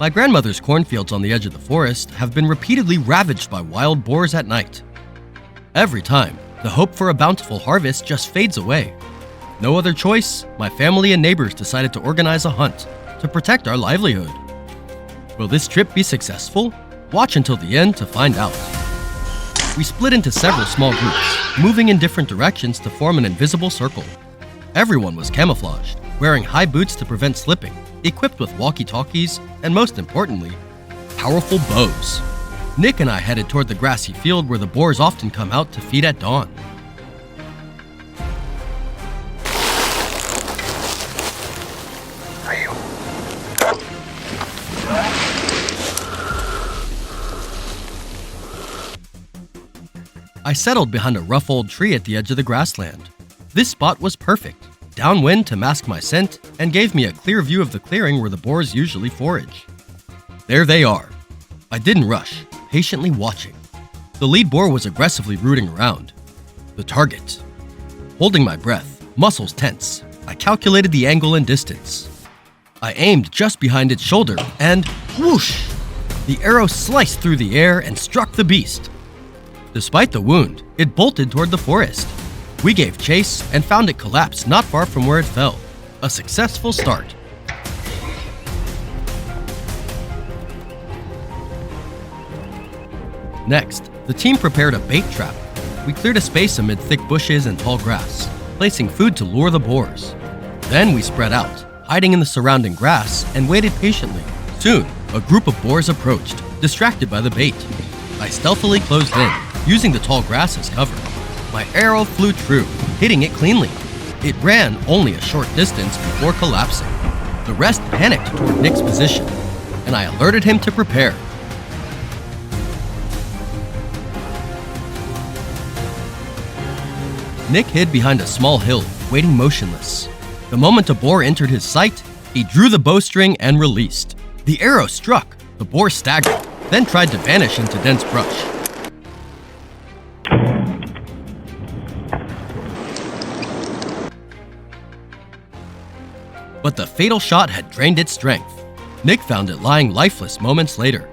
My grandmother's cornfields on the edge of the forest have been repeatedly ravaged by wild boars at night. Every time, the hope for a bountiful harvest just fades away. No other choice, my family and neighbors decided to organize a hunt to protect our livelihood. Will this trip be successful? Watch until the end to find out. We split into several small groups, moving in different directions to form an invisible circle. Everyone was camouflaged, wearing high boots to prevent slipping, equipped with walkie-talkies, and most importantly, powerful bows. Nick and I headed toward the grassy field where the boars often come out to feed at dawn. I settled behind a rough old tree at the edge of the grassland. This spot was perfect, downwind to mask my scent, and gave me a clear view of the clearing where the boars usually forage. There they are. I didn't rush, patiently watching. The lead boar was aggressively rooting around. The target. Holding my breath, muscles tense, I calculated the angle and distance. I aimed just behind its shoulder, and whoosh! The arrow sliced through the air and struck the beast. Despite the wound, it bolted toward the forest. We gave chase and found it collapsed not far from where it fell. A successful start. Next, the team prepared a bait trap. We cleared a space amid thick bushes and tall grass, placing food to lure the boars. Then we spread out, hiding in the surrounding grass, and waited patiently. Soon, a group of boars approached, distracted by the bait. I stealthily closed in, using the tall grass as cover. My arrow flew true, hitting it cleanly. It ran only a short distance before collapsing. The rest panicked toward Nick's position, and I alerted him to prepare. Nick hid behind a small hill, waiting motionless. The moment a boar entered his sight, he drew the bowstring and released. The arrow struck. The boar staggered, then tried to vanish into dense brush. But the fatal shot had drained its strength. Nick found it lying lifeless moments later.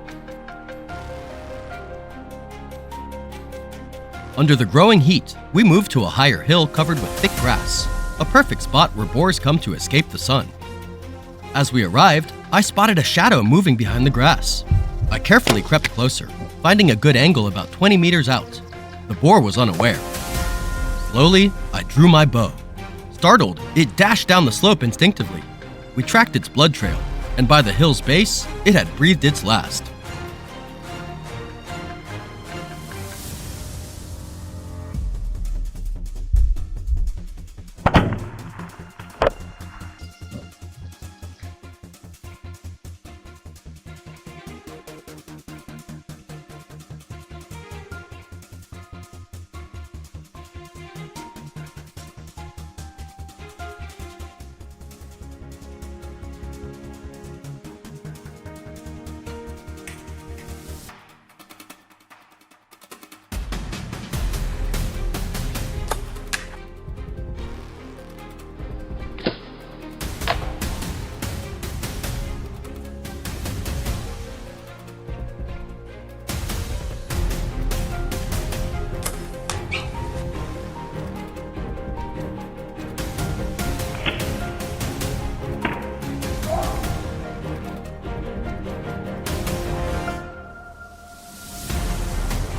Under the growing heat, we moved to a higher hill covered with thick grass, a perfect spot where boars come to escape the sun. As we arrived, I spotted a shadow moving behind the grass. I carefully crept closer, finding a good angle about 20 meters out. The boar was unaware. Slowly, I drew my bow. Startled, it dashed down the slope instinctively. We tracked its blood trail, and by the hill's base, it had breathed its last.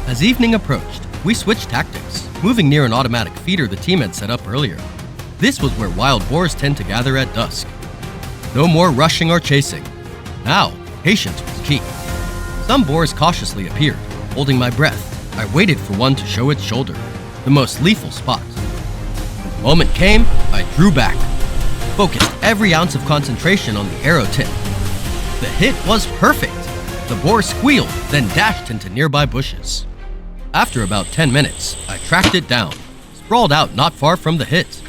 As evening approached, we switched tactics, moving near an automatic feeder the team had set up earlier. This was where wild boars tend to gather at dusk. No more rushing or chasing. Now, patience was key. Some boars cautiously appeared. Holding my breath, I waited for one to show its shoulder, the most lethal spot. When the moment came, I drew back, focused every ounce of concentration on the arrow tip. The hit was perfect. The boar squealed, then dashed into nearby bushes. After about 10 minutes, I tracked it down, sprawled out not far from the hit.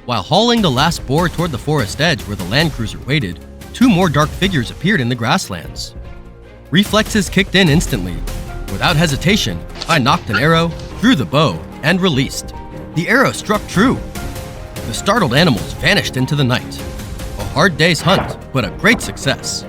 While hauling the last boar toward the forest edge where the land cruiser waited, two more dark figures appeared in the grasslands. Reflexes kicked in instantly. Without hesitation, I knocked an arrow, drew the bow, and released. The arrow struck true. The startled animals vanished into the night. A hard day's hunt, but a great success.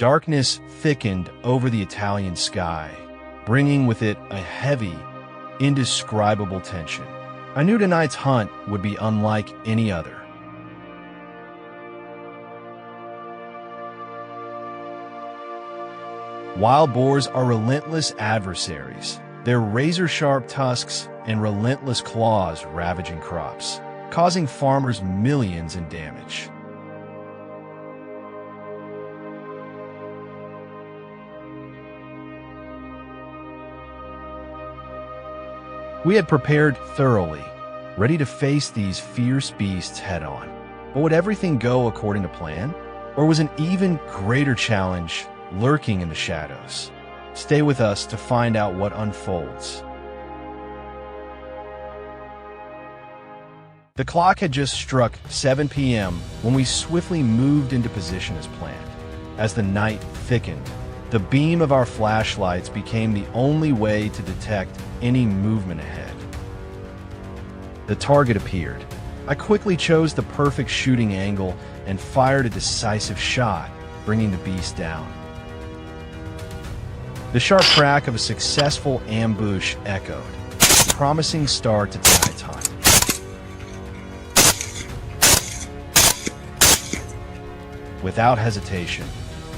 Darkness thickened over the Italian sky, bringing with it a heavy, indescribable tension. I knew tonight's hunt would be unlike any other. Wild boars are relentless adversaries, their razor-sharp tusks and relentless claws ravaging crops, causing farmers millions in damage. We had prepared thoroughly, ready to face these fierce beasts head-on. But would everything go according to plan? Or was an even greater challenge lurking in the shadows? Stay with us to find out what unfolds. The clock had just struck 7 p.m. when we swiftly moved into position as planned. As the night thickened, the beam of our flashlights became the only way to detect any movement ahead. The target appeared. I quickly chose the perfect shooting angle and fired a decisive shot, bringing the beast down. The sharp crack of a successful ambush echoed, a promising start to tonight's hunt. Without hesitation,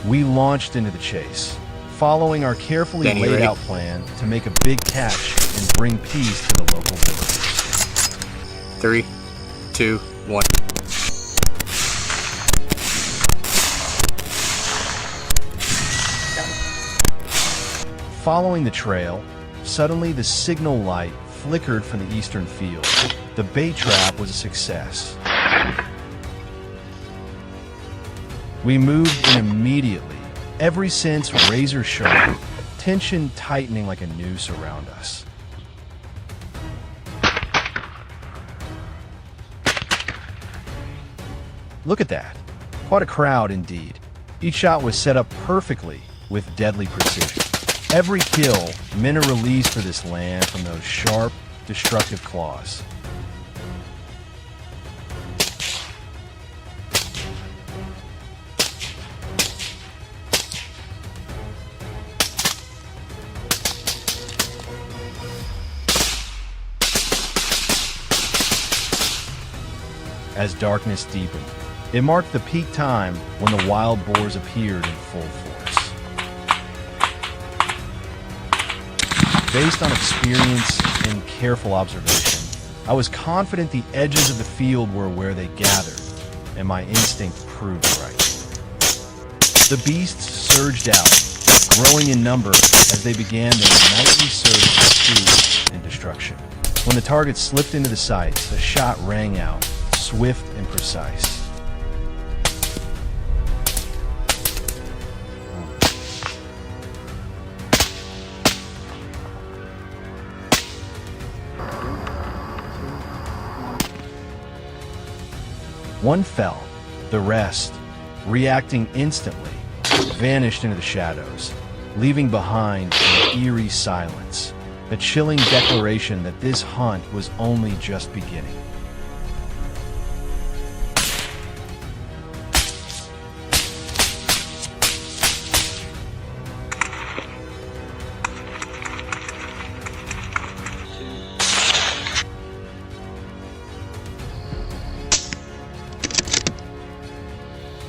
we launched into the chase, following our carefully laid out plan to make a big catch and bring peace to the local villagers. 3, 2, 1. Following the trail, suddenly the signal light flickered from the eastern field. The bait trap was a success. We moved in immediately, every sense razor sharp, tension tightening like a noose around us. Look at that. Quite a crowd indeed. Each shot was set up perfectly with deadly precision. Every kill meant a release for this land from those sharp, destructive claws. As darkness deepened, it marked the peak time when the wild boars appeared in full force. Based on experience and careful observation, I was confident the edges of the field were where they gathered, and my instinct proved right. The beasts surged out, growing in number as they began their nightly surge of food and destruction. When the target slipped into the sights, a shot rang out, swift and precise. One fell. The rest, reacting instantly, vanished into the shadows, leaving behind an eerie silence, a chilling declaration that this hunt was only just beginning.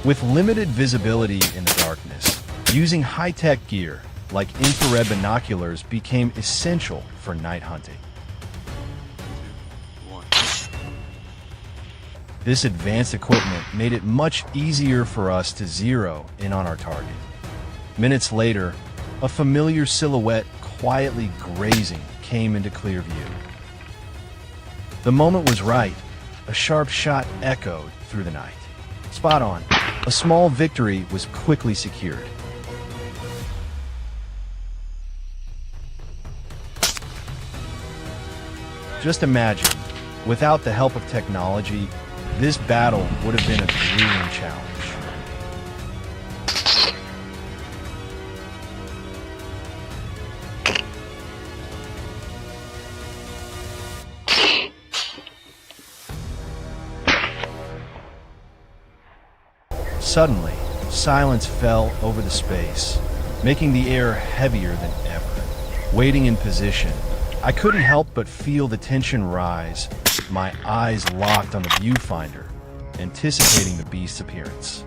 With limited visibility in the darkness, using high-tech gear like infrared binoculars became essential for night hunting. This advanced equipment made it much easier for us to zero in on our target. Minutes later, a familiar silhouette quietly grazing came into clear view. The moment was right. A sharp shot echoed through the night. Spot on. A small victory was quickly secured. Just imagine, without the help of technology, this battle would have been a grueling challenge. Suddenly, silence fell over the space, making the air heavier than ever. Waiting in position, I couldn't help but feel the tension rise, my eyes locked on the viewfinder, anticipating the beast's appearance.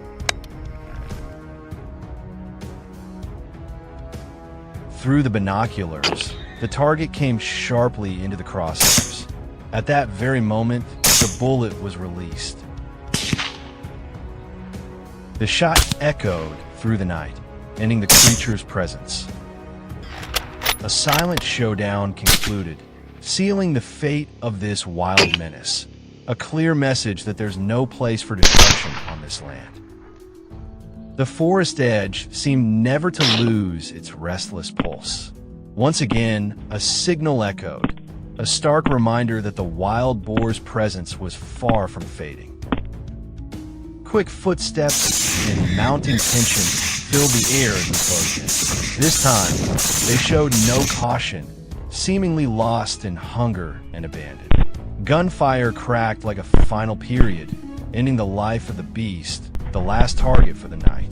Through the binoculars, the target came sharply into the crosshairs. At that very moment, the bullet was released. The shot echoed through the night, ending the creature's presence. A silent showdown concluded, sealing the fate of this wild menace. A clear message that there's no place for destruction on this land. The forest edge seemed never to lose its restless pulse. Once again, a signal echoed, a stark reminder that the wild boar's presence was far from fading. Quick footsteps and mounting tension filled the air as we closed in. This time, they showed no caution, seemingly lost in hunger and abandon. Gunfire cracked like a final period, ending the life of the beast, the last target for the night.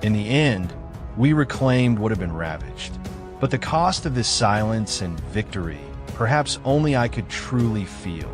In the end, we reclaimed what had been ravaged. But the cost of this silence and victory, perhaps only I could truly feel.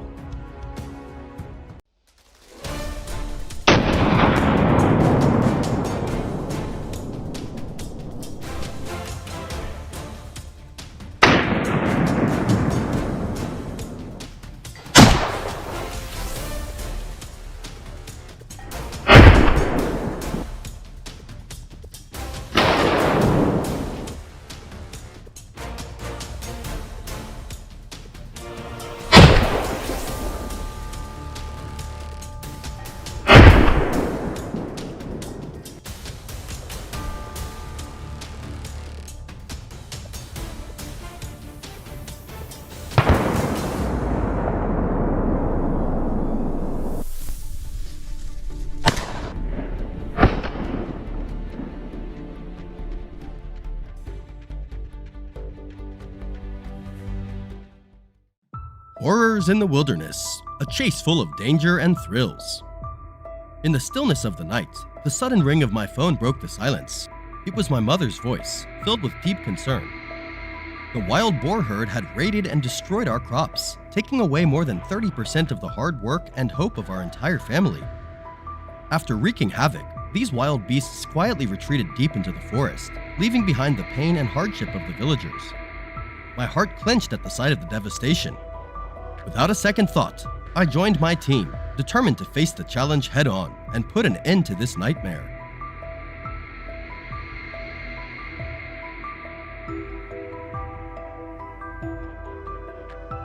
Horrors in the Wilderness, a chase full of danger and thrills. In the stillness of the night, the sudden ring of my phone broke the silence. It was my mother's voice, filled with deep concern. The wild boar herd had raided and destroyed our crops, taking away more than 30% of the hard work and hope of our entire family. After wreaking havoc, these wild beasts quietly retreated deep into the forest, leaving behind the pain and hardship of the villagers. My heart clenched at the sight of the devastation. Without a second thought, I joined my team, determined to face the challenge head-on and put an end to this nightmare.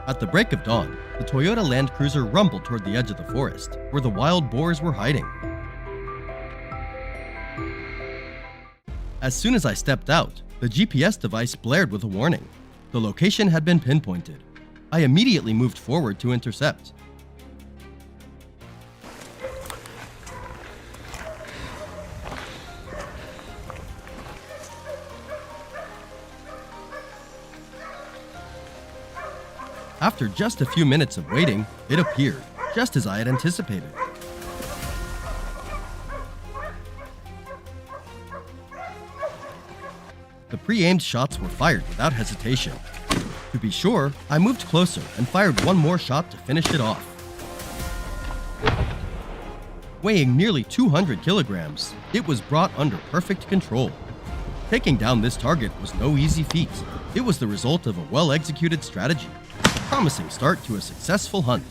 At the break of dawn, the Toyota Land Cruiser rumbled toward the edge of the forest, where the wild boars were hiding. As soon as I stepped out, the GPS device blared with a warning. The location had been pinpointed. I immediately moved forward to intercept. After just a few minutes of waiting, it appeared, just as I had anticipated. The pre-aimed shots were fired without hesitation. To be sure, I moved closer and fired one more shot to finish it off. Weighing nearly 200 kilograms, it was brought under perfect control. Taking down this target was no easy feat. It was the result of a well-executed strategy, a promising start to a successful hunt.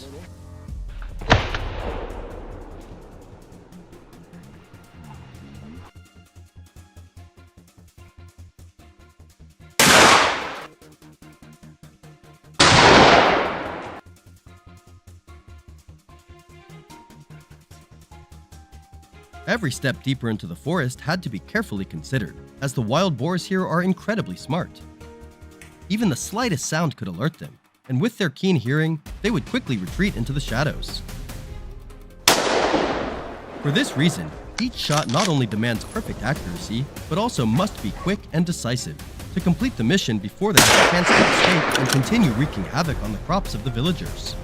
Every step deeper into the forest had to be carefully considered, as the wild boars here are incredibly smart. Even the slightest sound could alert them, and with their keen hearing, they would quickly retreat into the shadows. For this reason, each shot not only demands perfect accuracy, but also must be quick and decisive to complete the mission before they have a chance to escape and continue wreaking havoc on the crops of the villagers.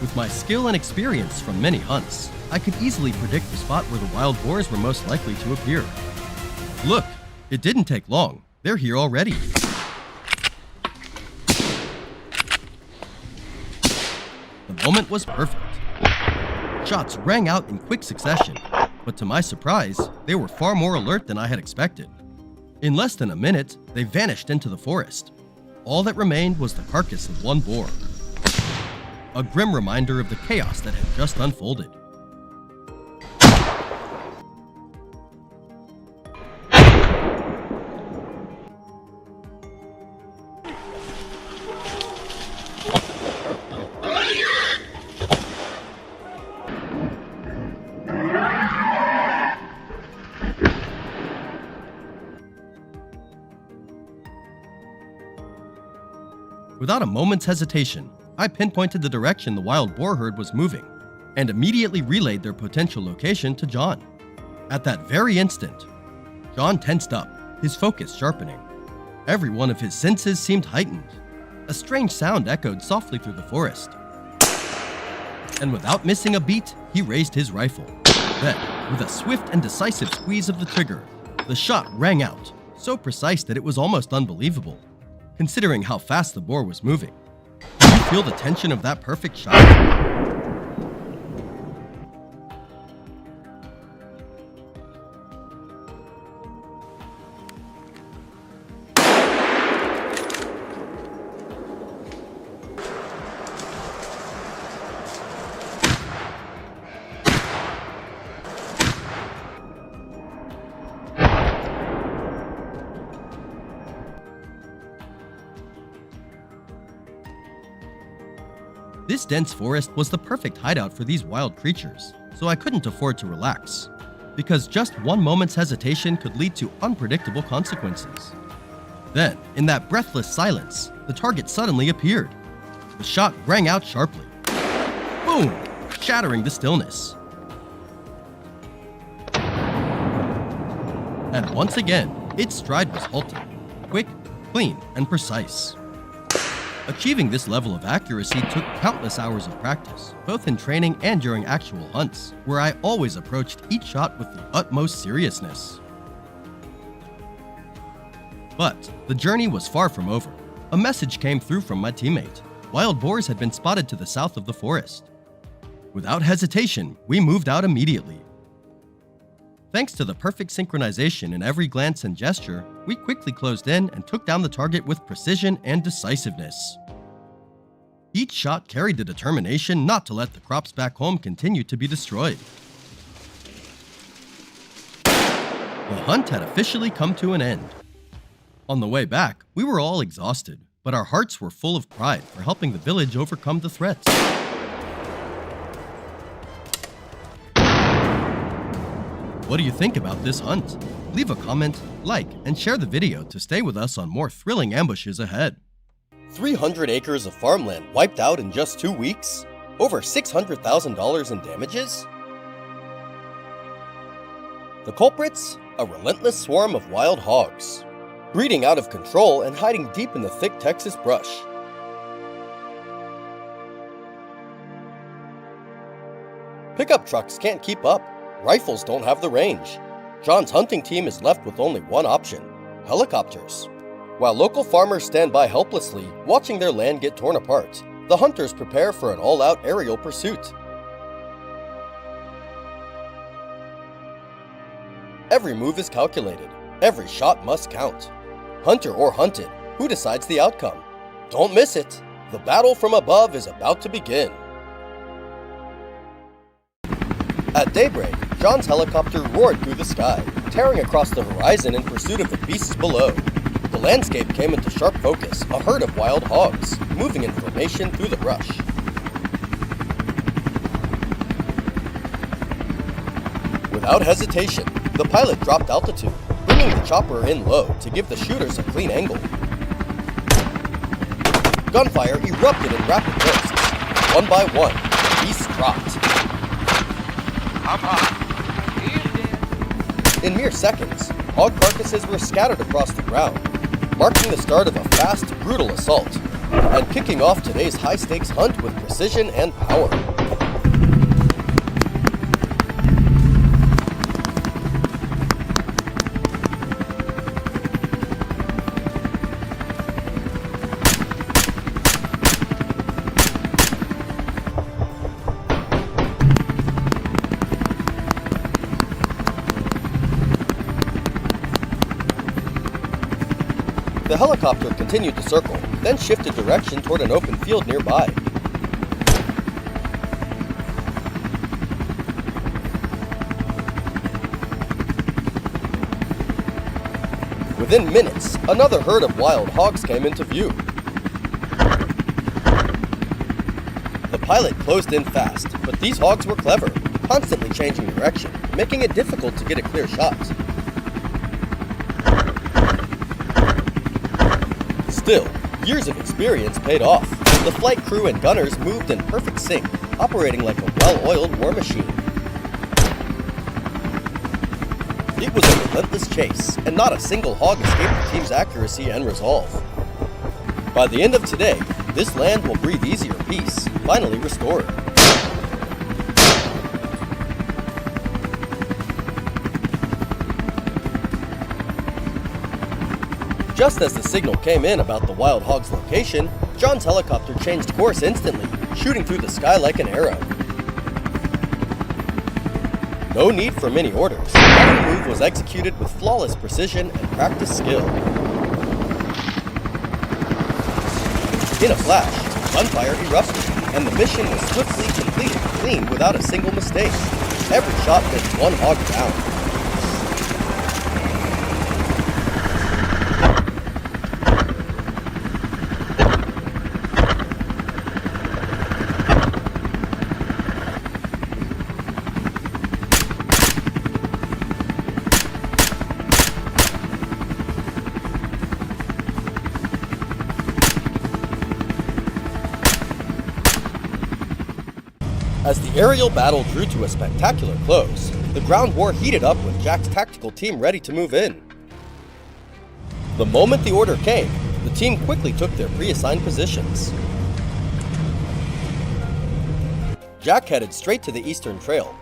With my skill and experience from many hunts, I could easily predict the spot where the wild boars were most likely to appear. Look, it didn't take long. They're here already. The moment was perfect. Shots rang out in quick succession, but to my surprise, they were far more alert than I had expected. In less than a minute, they vanished into the forest. All that remained was the carcass of one boar. A grim reminder of the chaos that had just unfolded. Without a moment's hesitation, I pinpointed the direction the wild boar herd was moving and immediately relayed their potential location to John. At that very instant, John tensed up, his focus sharpening. Every one of his senses seemed heightened. A strange sound echoed softly through the forest. And without missing a beat, he raised his rifle. Then, with a swift and decisive squeeze of the trigger, the shot rang out, so precise that it was almost unbelievable, considering how fast the boar was moving. Did you feel the tension of that perfect shot? This dense forest was the perfect hideout for these wild creatures, so I couldn't afford to relax, because just one moment's hesitation could lead to unpredictable consequences. Then, in that breathless silence, the target suddenly appeared. The shot rang out sharply. Boom! Shattering the stillness. And once again, its stride was halted, quick, clean, and precise. Achieving this level of accuracy took countless hours of practice, both in training and during actual hunts, where I always approached each shot with the utmost seriousness. But the journey was far from over. A message came through from my teammate. Wild boars had been spotted to the south of the forest. Without hesitation, we moved out immediately. Thanks to the perfect synchronization in every glance and gesture, we quickly closed in and took down the target with precision and decisiveness. Each shot carried the determination not to let the crops back home continue to be destroyed. The hunt had officially come to an end. On the way back, we were all exhausted, but our hearts were full of pride for helping the village overcome the threats. What do you think about this hunt? Leave a comment, like, and share the video to stay with us on more thrilling ambushes ahead. 300 acres of farmland wiped out in just 2 weeks? Over $600,000 in damages? The culprits? A relentless swarm of wild hogs, breeding out of control and hiding deep in the thick Texas brush. Pickup trucks can't keep up. Rifles don't have the range. John's hunting team is left with only one option: helicopters. While local farmers stand by helplessly, watching their land get torn apart, the hunters prepare for an all-out aerial pursuit. Every move is calculated. Every shot must count. Hunter or hunted, who decides the outcome? Don't miss it. The battle from above is about to begin. At daybreak, John's helicopter roared through the sky, tearing across the horizon in pursuit of the beasts below. The landscape came into sharp focus, a herd of wild hogs, moving in formation through the brush. Without hesitation, the pilot dropped altitude, bringing the chopper in low to give the shooters a clean angle. Gunfire erupted in rapid bursts. One by one, the beasts dropped. In mere seconds, hog carcasses were scattered across the ground, marking the start of a fast, brutal assault, and kicking off today's high-stakes hunt with precision and power. The helicopter continued to circle, then shifted direction toward an open field nearby. Within minutes, another herd of wild hogs came into view. The pilot closed in fast, but these hogs were clever, constantly changing direction, making it difficult to get a clear shot. Still, years of experience paid off. The flight crew and gunners moved in perfect sync, operating like a well-oiled war machine. It was a relentless chase, and not a single hog escaped the team's accuracy and resolve. By the end of today, this land will breathe easier peace, finally restored. Just as the signal came in about the wild hog's location, John's helicopter changed course instantly, shooting through the sky like an arrow. No need for many orders. Every move was executed with flawless precision and practiced skill. In a flash, gunfire erupted, and the mission was swiftly completed clean without a single mistake. Every shot made one hog down. As the aerial battle drew to a spectacular close, the ground war heated up with Jack's tactical team ready to move in. The moment the order came, the team quickly took their pre-assigned positions. Jack headed straight to the eastern trail.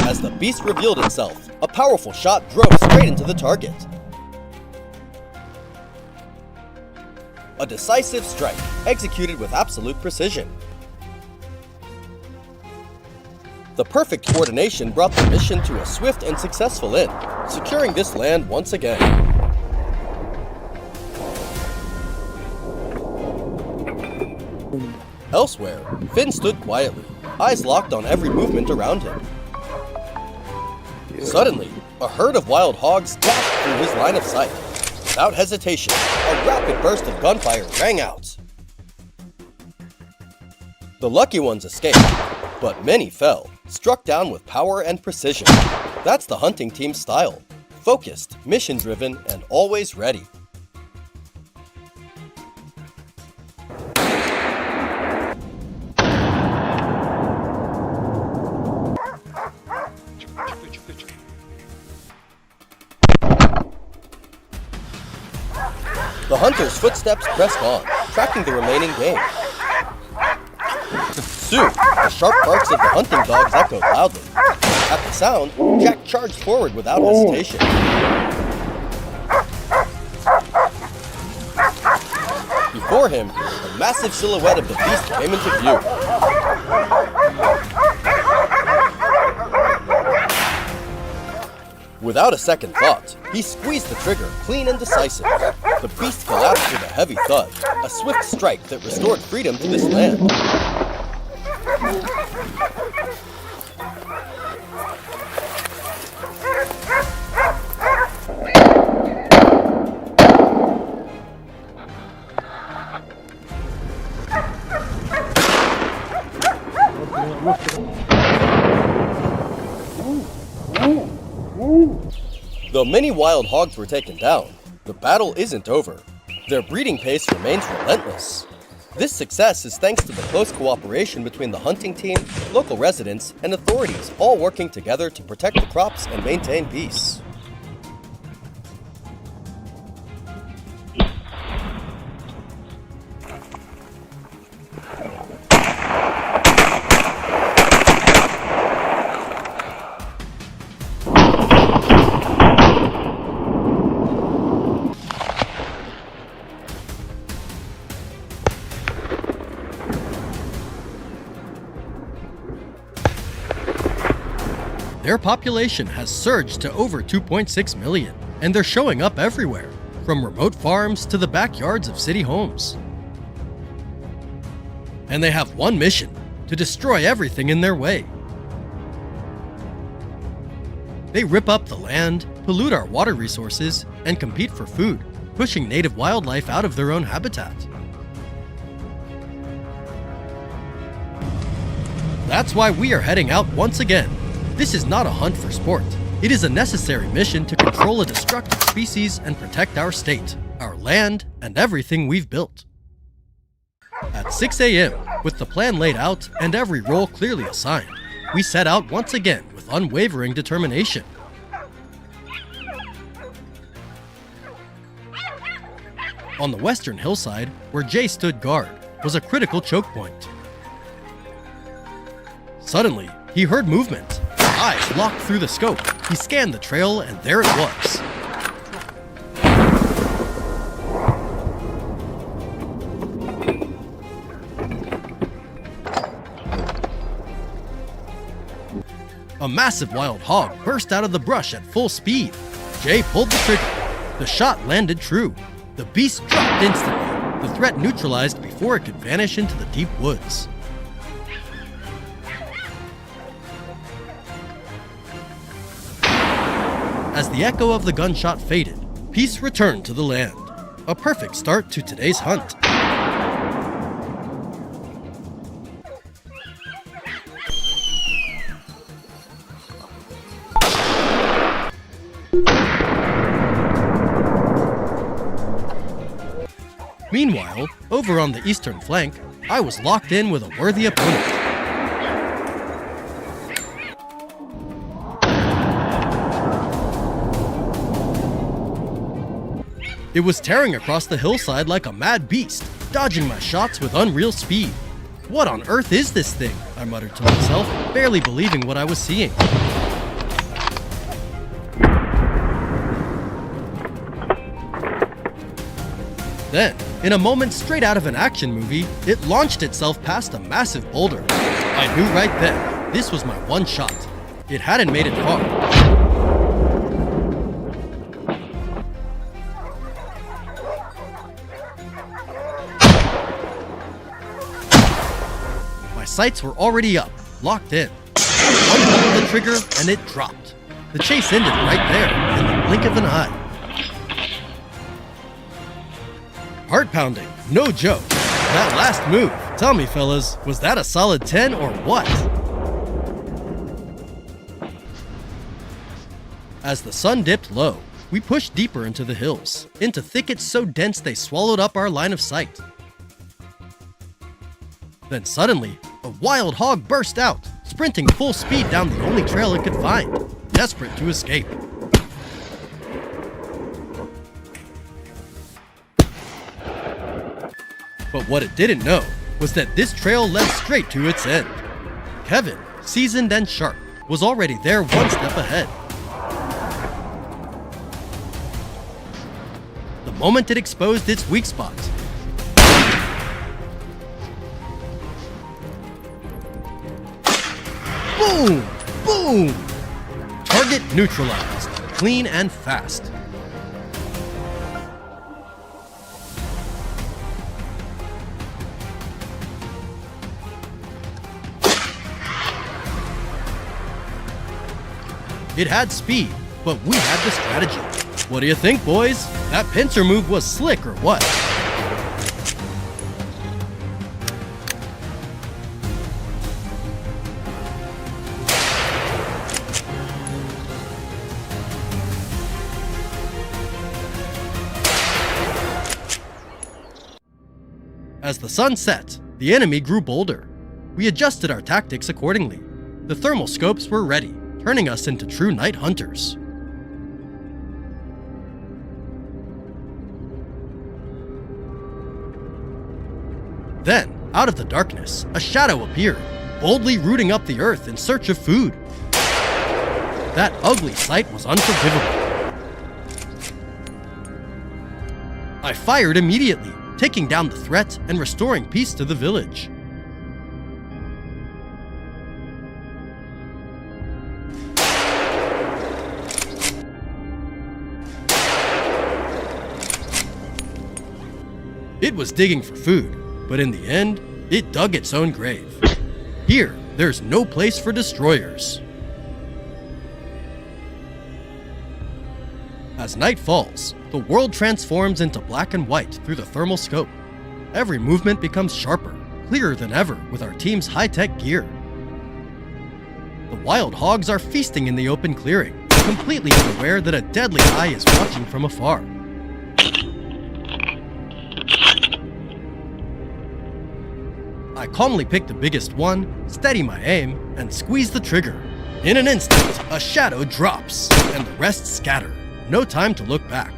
As the beast revealed itself, a powerful shot drove straight into the target. A decisive strike, executed with absolute precision. The perfect coordination brought the mission to a swift and successful end, securing this land once again. Elsewhere, Finn stood quietly, eyes locked on every movement around him. Suddenly, a herd of wild hogs dashed through his line of sight. Without hesitation, a rapid burst of gunfire rang out. The lucky ones escaped, but many fell, struck down with power and precision. That's the hunting team's style. Focused, mission-driven, and always ready. The hunter's footsteps pressed on, tracking the remaining game. Soon, the sharp barks of the hunting dogs echoed loudly. At the sound, Jack charged forward without hesitation. Before him, a the massive silhouette of the beast came into view. Without a second thought, he squeezed the trigger clean and decisive. The beast collapsed with a heavy thud, a swift strike that restored freedom to this land. Though many wild hogs were taken down, the battle isn't over. Their breeding pace remains relentless. This success is thanks to the close cooperation between the hunting team, local residents, and authorities, all working together to protect the crops and maintain peace. Their population has surged to over 2.6 million, and they're showing up everywhere, from remote farms to the backyards of city homes. And they have one mission: to destroy everything in their way. They rip up the land, pollute our water resources, and compete for food, pushing native wildlife out of their own habitat. That's why we are heading out once again. This is not a hunt for sport. It is a necessary mission to control a destructive species and protect our state, our land, and everything we've built. At 6 a.m., with the plan laid out and every role clearly assigned, we set out once again with unwavering determination. On the western hillside, where Jay stood guard, was a critical choke point. Suddenly, he heard movement. Eyes locked through the scope. He scanned the trail, and there it was. A massive wild hog burst out of the brush at full speed. Jay pulled the trigger. The shot landed true. The beast dropped instantly, the threat neutralized before it could vanish into the deep woods. As the echo of the gunshot faded, peace returned to the land. A perfect start to today's hunt. Meanwhile, over on the eastern flank, I was locked in with a worthy opponent. It was tearing across the hillside like a mad beast, dodging my shots with unreal speed. What on earth is this thing? I muttered to myself, barely believing what I was seeing. Then, in a moment straight out of an action movie, it launched itself past a massive boulder. I knew right then, this was my one shot. It hadn't made it far. My sights were already up, locked in. One pull of the trigger, and it dropped. The chase ended right there, in the blink of an eye. Heart-pounding, no joke. That last move, tell me fellas, was that a solid 10 or what? As the sun dipped low, we pushed deeper into the hills, into thickets so dense they swallowed up our line of sight. Then suddenly, a wild hog burst out, sprinting full speed down the only trail it could find, desperate to escape. But what it didn't know was that this trail led straight to its end. Kevin, seasoned and sharp, was already there one step ahead. The moment it exposed its weak spot, Boom! Target neutralized. Clean and fast. It had speed, but we had the strategy. What do you think, boys? That pincer move was slick or what? As the sun set, the enemy grew bolder. We adjusted our tactics accordingly. The thermal scopes were ready, turning us into true night hunters. Then, out of the darkness, a shadow appeared, boldly rooting up the earth in search of food. That ugly sight was unforgivable. I fired immediately, taking down the threat and restoring peace to the village. It was digging for food, but in the end, it dug its own grave. Here, there's no place for destroyers. As night falls, the world transforms into black and white through the thermal scope. Every movement becomes sharper, clearer than ever with our team's high-tech gear. The wild hogs are feasting in the open clearing, completely unaware that a deadly eye is watching from afar. I calmly pick the biggest one, steady my aim, and squeeze the trigger. In an instant, a shadow drops, and the rest scatter. No time to look back.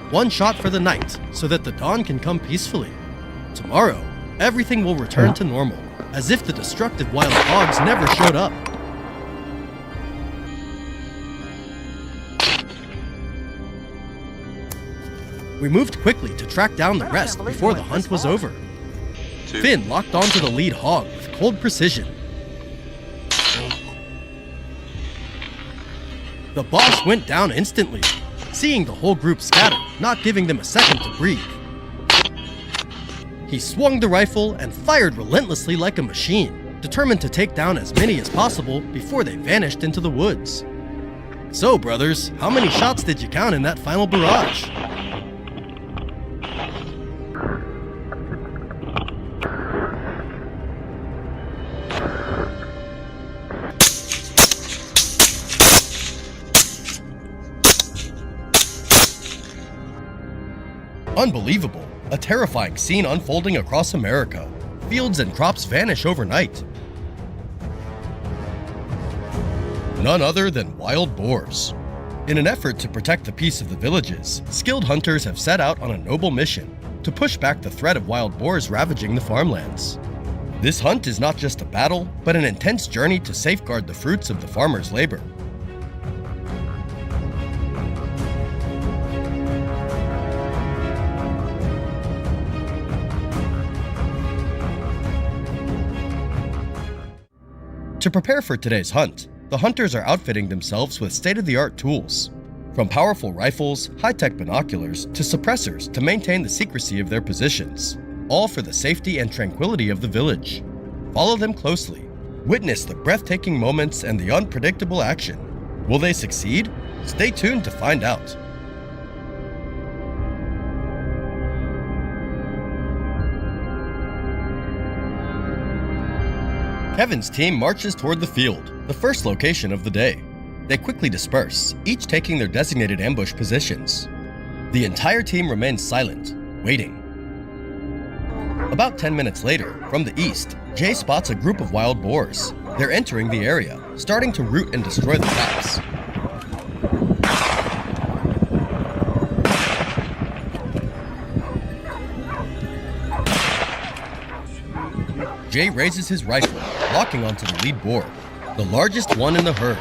One shot for the night, so that the dawn can come peacefully. Tomorrow, everything will return to normal, as if the destructive wild hogs never showed up. We moved quickly to track down the rest before the hunt was over. Finn locked onto the lead hog with cold precision. The boss went down instantly, seeing the whole group scatter, not giving them a second to breathe. He swung the rifle and fired relentlessly like a machine, determined to take down as many as possible before they vanished into the woods. So, brothers, how many shots did you count in that final barrage? Unbelievable. A terrifying scene unfolding across America. Fields and crops vanish overnight. None other than wild boars. In an effort to protect the peace of the villages, skilled hunters have set out on a noble mission to push back the threat of wild boars ravaging the farmlands. This hunt is not just a battle, but an intense journey to safeguard the fruits of the farmers' labor. To prepare for today's hunt, the hunters are outfitting themselves with state-of-the-art tools. From powerful rifles, high-tech binoculars, to suppressors to maintain the secrecy of their positions, all for the safety and tranquility of the village. Follow them closely. Witness the breathtaking moments and the unpredictable action. Will they succeed? Stay tuned to find out. Kevin's team marches toward the field, the first location of the day. They quickly disperse, each taking their designated ambush positions. The entire team remains silent, waiting. About 10 minutes later, from the east, Jay spots a group of wild boars. They're entering the area, starting to root and destroy the crops. Jay raises his rifle, locking onto the lead boar, the largest one in the herd.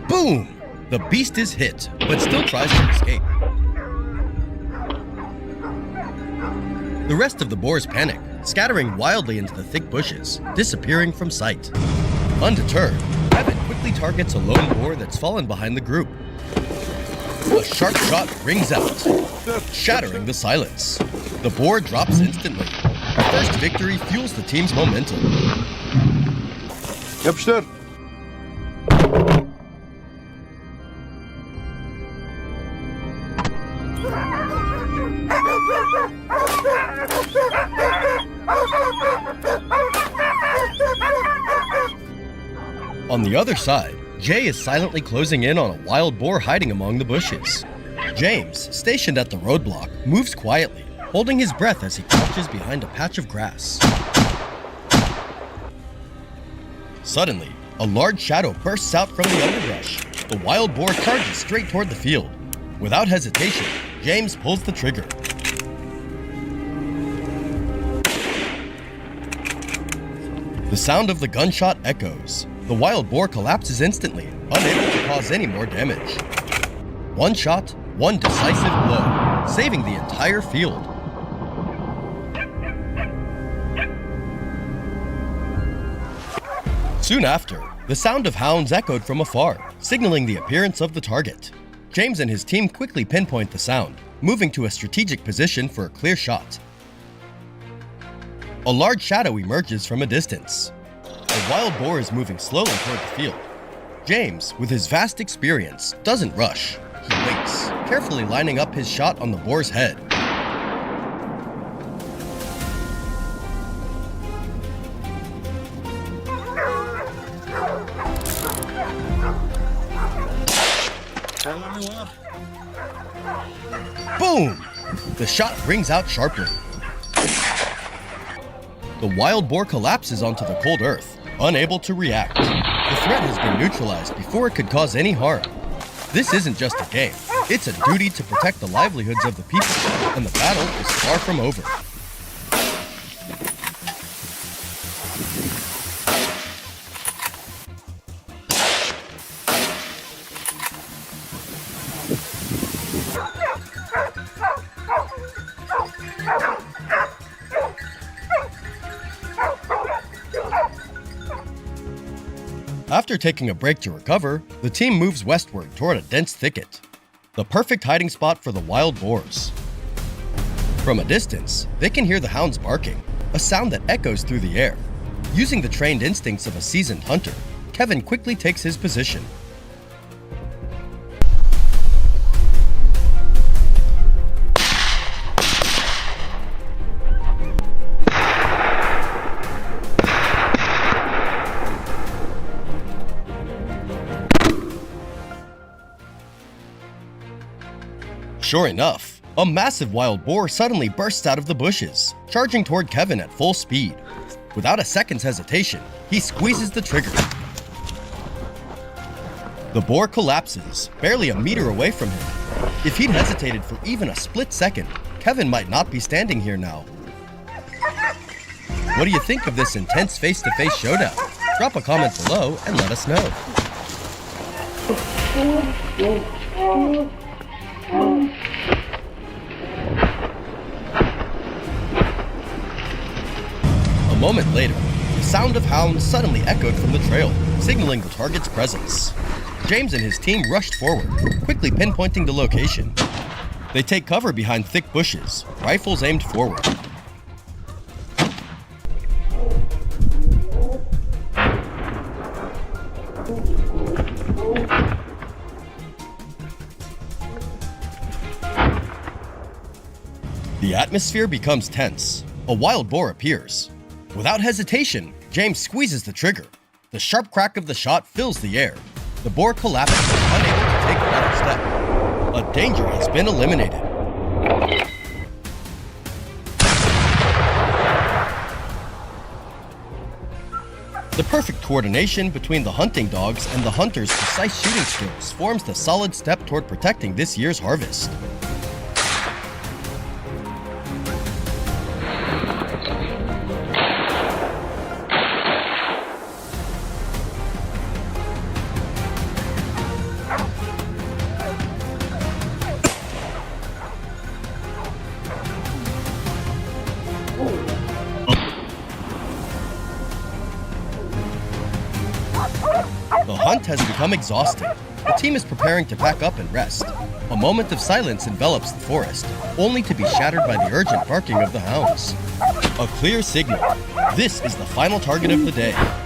Boom! The beast is hit, but still tries to escape. The rest of the boars panic, scattering wildly into the thick bushes, disappearing from sight. Undeterred, Kevin quickly targets a lone boar that's fallen behind the group. A sharp shot rings out, shattering the silence. The boar drops instantly. The first victory fuels the team's momentum. Yapıştır. On the other side, Jay is silently closing in on a wild boar hiding among the bushes. James, stationed at the roadblock, moves quietly, holding his breath as he crouches behind a patch of grass. Suddenly, a large shadow bursts out from the underbrush. The wild boar charges straight toward the field. Without hesitation, James pulls the trigger. The sound of the gunshot echoes. The wild boar collapses instantly, unable to cause any more damage. One shot, one decisive blow, saving the entire field. Soon after, the sound of hounds echoed from afar, signaling the appearance of the target. James and his team quickly pinpoint the sound, moving to a strategic position for a clear shot. A large shadow emerges from a distance. The wild boar is moving slowly toward the field. James, with his vast experience, doesn't rush. He waits, carefully lining up his shot on the boar's head. Boom! The shot rings out sharply. The wild boar collapses onto the cold earth, unable to react. The threat has been neutralized before it could cause any harm. This isn't just a game, it's a duty to protect the livelihoods of the people, and the battle is far from over. After taking a break to recover, the team moves westward toward a dense thicket, the perfect hiding spot for the wild boars. From a distance, they can hear the hounds barking, a sound that echoes through the air. Using the trained instincts of a seasoned hunter, Kevin quickly takes his position. Sure enough, a massive wild boar suddenly bursts out of the bushes, charging toward Kevin at full speed. Without a second's hesitation, he squeezes the trigger. The boar collapses, barely a meter away from him. If he'd hesitated for even a split second, Kevin might not be standing here now. What do you think of this intense face-to-face showdown? Drop a comment below and let us know. A moment later, the sound of hounds suddenly echoed from the trail, signaling the target's presence. James and his team rushed forward, quickly pinpointing the location. They take cover behind thick bushes, rifles aimed forward. The atmosphere becomes tense. A wild boar appears. Without hesitation, James squeezes the trigger. The sharp crack of the shot fills the air. The boar collapses, unable to take another step. A danger has been eliminated. The perfect coordination between the hunting dogs and the hunter's precise shooting skills forms the solid step toward protecting this year's harvest. hunt has become exhausting. The team is preparing to pack up and rest. A moment of silence envelops the forest, only to be shattered by the urgent barking of the hounds. A clear signal. This is the final target of the day.